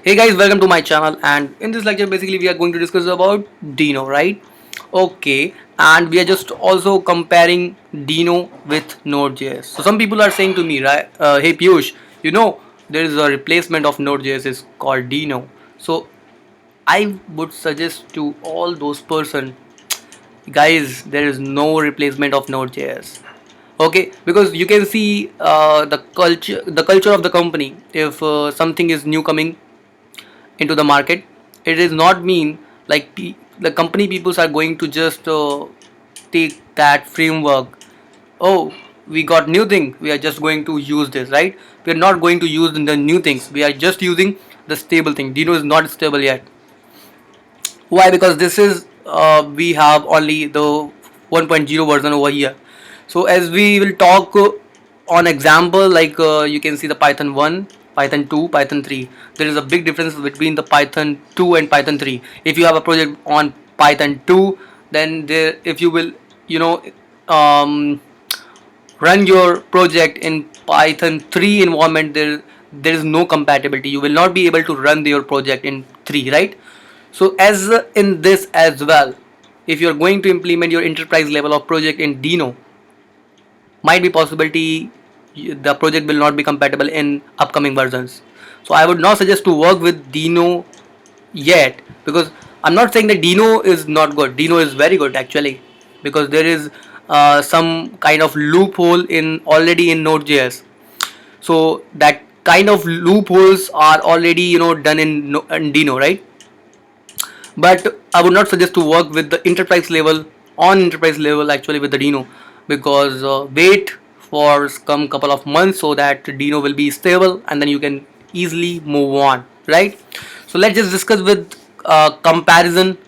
Hey guys, welcome to my channel, and in this lecture basically we are going to discuss about Deno, right? Okay, and we are just also comparing Deno with Node.js. So some people are saying to me, right, hey Piyush, there is a replacement of Node.js is called Deno. So I would suggest to all those person, guys, there is no replacement of Node.js. Okay, because you can see the culture of the company. If something is new coming into the market, it does not mean like the company peoples are going to just take that framework. Oh, we got new thing, we are just going to use this, right? We are not going to use the new things, we are just using the stable thing. Deno is not stable yet. Why? Because this is we have only the 1.0 version over here. So as we will talk on example, like you can see the Python 1, Python 2, Python 3. There is a big difference between the Python 2 and Python 3. If you have a project on Python 2, then there, if you will, you know um, run your project in Python 3 environment, there is no compatibility. You will not be able to run your project in 3, right? So as in this as well, if you're going to implement your enterprise level of project in Deno, might be possibility the project will not be compatible in upcoming versions. So I would not suggest to work with Deno yet, because I'm not saying that Deno is not good. Deno is very good actually, because there is some kind of loophole in already in Node.js. So that kind of loopholes are already done in, in Deno, right? But I would not suggest to work with the enterprise level on enterprise level actually with the Deno, because wait for some couple of months so that Deno will be stable and then you can easily move on, right? So let's just discuss with comparison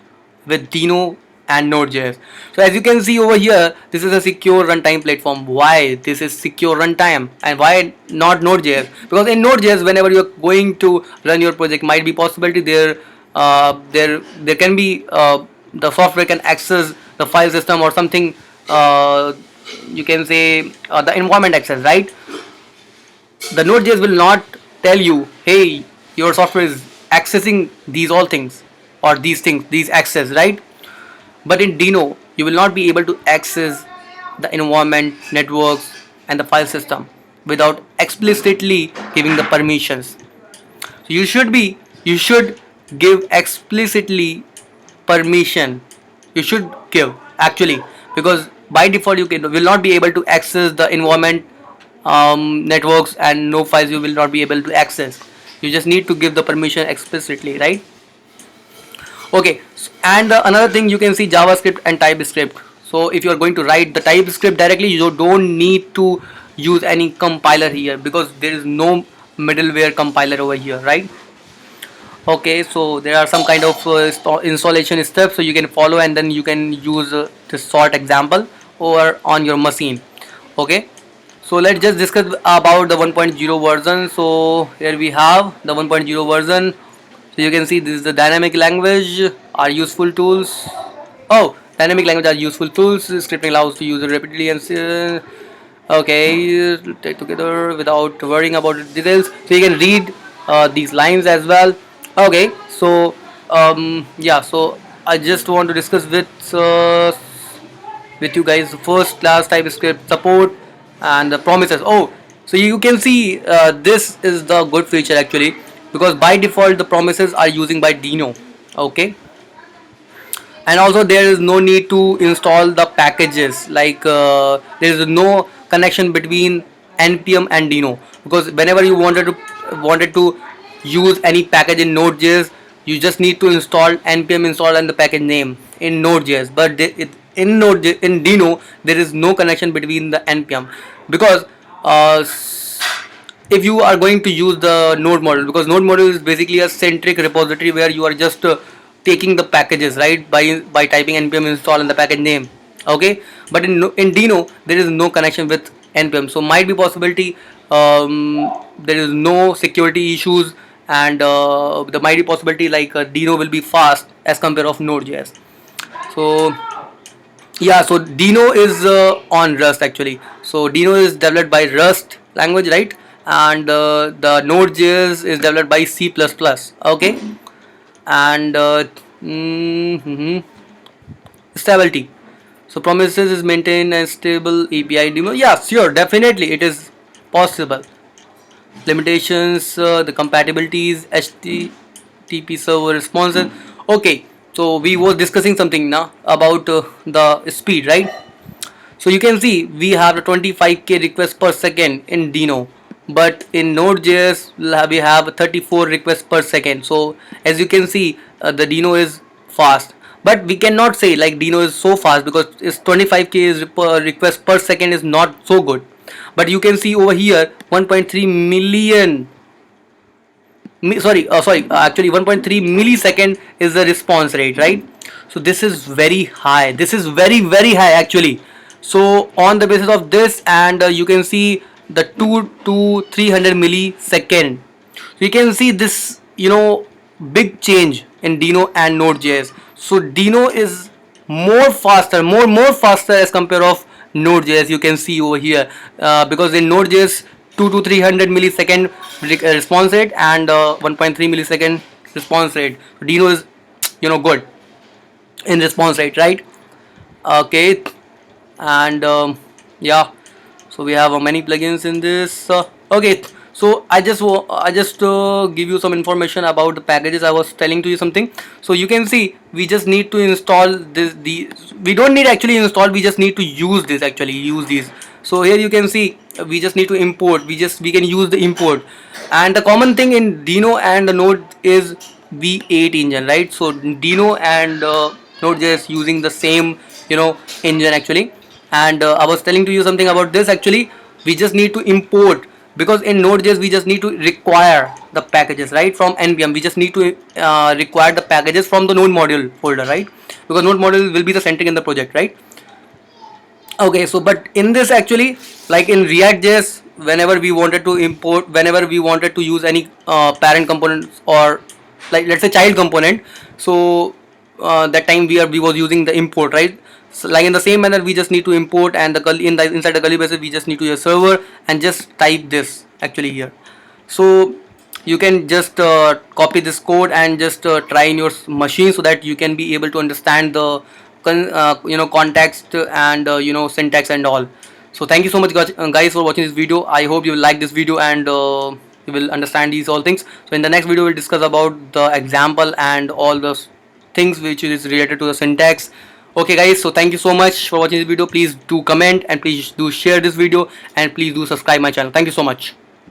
with Deno and Node.js. So as you can see over here, this is a secure runtime platform. Why this is secure runtime and why not Node.js? Because in Node.js, whenever you're going to run your project, might be possibility there can be the software can access the file system or something. You can say the environment access, right? The Node.js will not tell you, hey, your software is accessing these all things or these things, these access, right? But in Deno, you will not be able to access the environment, networks, and the file system without explicitly giving the permissions. So you should give explicitly permission. You should give actually, because by default you will not be able to access the environment, networks, and no files you will not be able to access. You just need to give the permission explicitly, right? Okay, and another thing, you can see JavaScript and TypeScript. So if you are going to write the TypeScript directly, you don't need to use any compiler here, because there is no middleware compiler over here, right? Okay, so there are some kind of installation steps so you can follow, and then you can use this short example over on your machine. Okay, so let's just discuss about the 1.0 version. So here we have the 1.0 version. So you can see this is the dynamic language are useful tools. Oh, dynamic language are useful tools. Scripting allows to use it repeatedly and okay, take together without worrying about the details. So you can read these lines as well. Okay, so yeah, so I just want to discuss with you guys first class TypeScript support and the promises. Oh, so you can see this is the good feature actually, because by default the promises are using by Deno. Okay, and also there is no need to install the packages, like there is no connection between npm and Deno, because whenever you wanted to use any package in Node.js, you just need to install npm install and the package name in Node.js. But in in Deno there is no connection between the npm, because uh, if you are going to use the node model, because node model is basically a centric repository where you are just taking the packages, right, by typing npm install and the package name. Okay, but in Deno there is no connection with npm, so might be possibility there is no security issues, and there might be possibility like Deno will be fast as compared of Node.js. So yeah, so Deno is on Rust actually. So Deno is developed by Rust language, right? and the Node.js is developed by C++. Okay, and stability. So promises is maintain a stable API demo. Yeah, sure, definitely it is possible. Limitations, the compatibilities, HTTP server responses. Okay, so we was discussing something now about the speed, right? So you can see we have the 25k requests per second in Deno, but in Node.js we have 34 requests per second. So as you can see, the Deno is fast, but we cannot say like Deno is so fast because it's 25k is per request per second is not so good. But you can see over here 1.3 million actually 1.3 millisecond is the response rate, right? So this is very high, this is very high actually. So on the basis of this, and you can see the 2 to 300 millisecond, so you can see this, big change in Deno and Node.js. So Deno is more faster as compare of Node.js. You can see over here, because in Node.js 2 to 300 millisecond response rate and 1.3 millisecond response rate. Deno is good in response rate, right? Okay, and yeah, so we have many plugins in this. Okay, so I just give you some information about the packages. I was telling to you something. So you can see we just need to install this. We don't need actually install. We just need to use this, actually use these. So here you can see we just need to import. We can use the import, and the common thing in Deno and the Node is V8 engine, right? So Deno and Node.js using the same engine actually. And I was telling to you something about this. Actually we just need to import, because in Node.js we just need to require the packages, right, from npm. We just need to require the packages from the node module folder, right, because node module will be the centric in the project, right? Okay, so but in this actually, like in React.js, whenever we wanted to import, whenever we wanted to use any parent components, or like let's say child component, so that time we was using the import, right? So like in the same manner we just need to import, and inside the curly braces we just need to use server and just type this actually here. So you can just copy this code and just try in your machine, so that you can be able to understand the context and syntax and all. So thank you so much guys for watching this video. I hope you will like this video, and you will understand these all things. So in the next video we'll discuss about the example and all the things which is related to the syntax. Okay guys, so thank you so much for watching this video. Please do comment, and please do share this video, and please do subscribe my channel. Thank you so much.